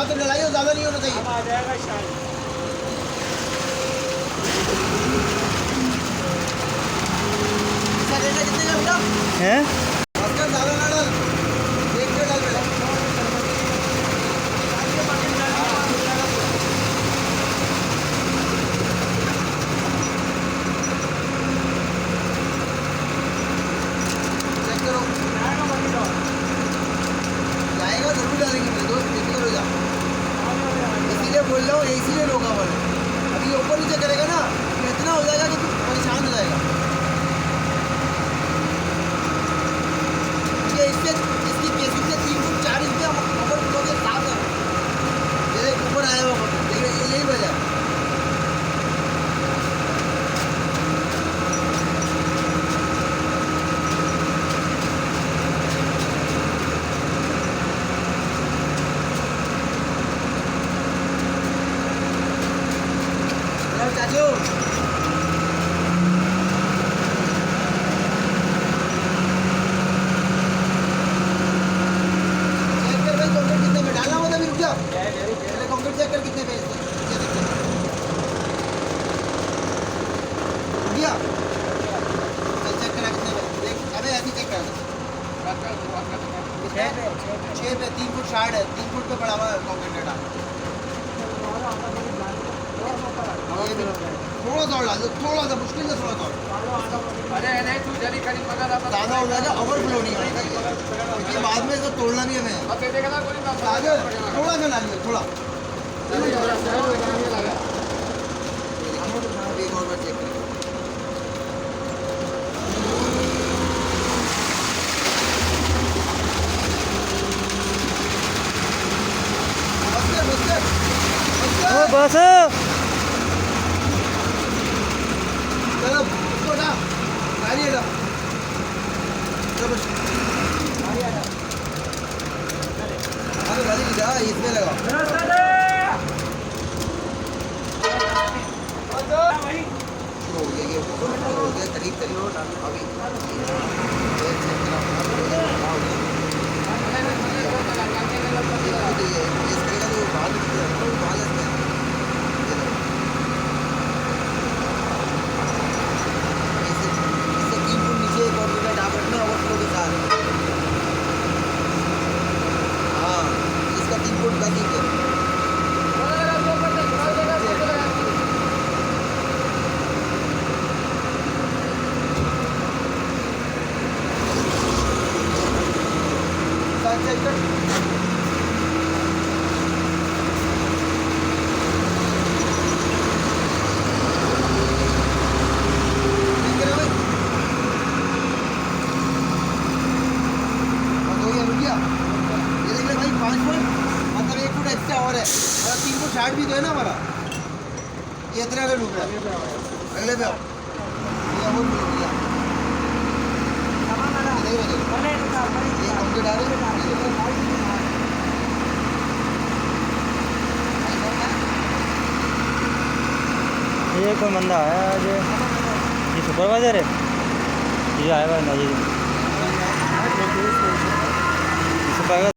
जहाँ तक डलाई हो ज़्यादा नहीं होना चाहिए। आ जाएगा शायद। इसका रेट कितने का बेटा? हैं उसका ज़्यादा ना डाल, देख के डाल बेटा। चेक करो, जाएगा जरूर डालेंगे मेरे दोस्त, बेफिक्र हो जा। इसीलिए बोल रहा हूँ, इसीलिए रोका मैंने। अभी ये ऊपर नीचे करेगा ना तो इतना हो जाएगा कि तू परेशान हो जाएगा। ये इसकी केसिंग से 3 फुट 4 इंच में ऊपर फ्लोर साफ है। ये देख ऊपर आया हुआ देखिए, यही वजह है। चाचू कितने में डालना होता है? रुक जाओ, पहले कंक्रीट चेक कर कितने पे भैया चेक करा कितने पे देख। अबे ऐसे चेक कर 6 पे 3 फुट 60 है, 3 फुट पे पड़ा हुआ है कंक्रीट डाल। थोड़ा सा और डाल दो, थोड़ा सा मुश्किल से थोड़ा सा और। अरे नहीं तू जल्दी करीब मगर अब ज़्यादा हो जाएगा, ओवरफ्लो नहीं होगा क्योंकि बाद में इसको तोड़ना भी हमें। अब देखा ना कोई ना सागर थोड़ा सा डालिए, थोड़ा एक और बार चेक करें। ओ बस चलो उसको हटा, गाड़ी हटा, चलो अरे गाड़ी की जा इसमें लगा। हो गया करीब करीब अभी एक्स्ट्रा और है, 3 फुट 60 भी तो है ना हमारा। ये इतना का डूब रहा है, अगले पे आओ। ये और भी डूब गया। ये कंक्रीट आ रही है। ये कौन बंदा आया आज? ये सुपरवाइजर है, ये आएगा ना ये सुपरवाइजर।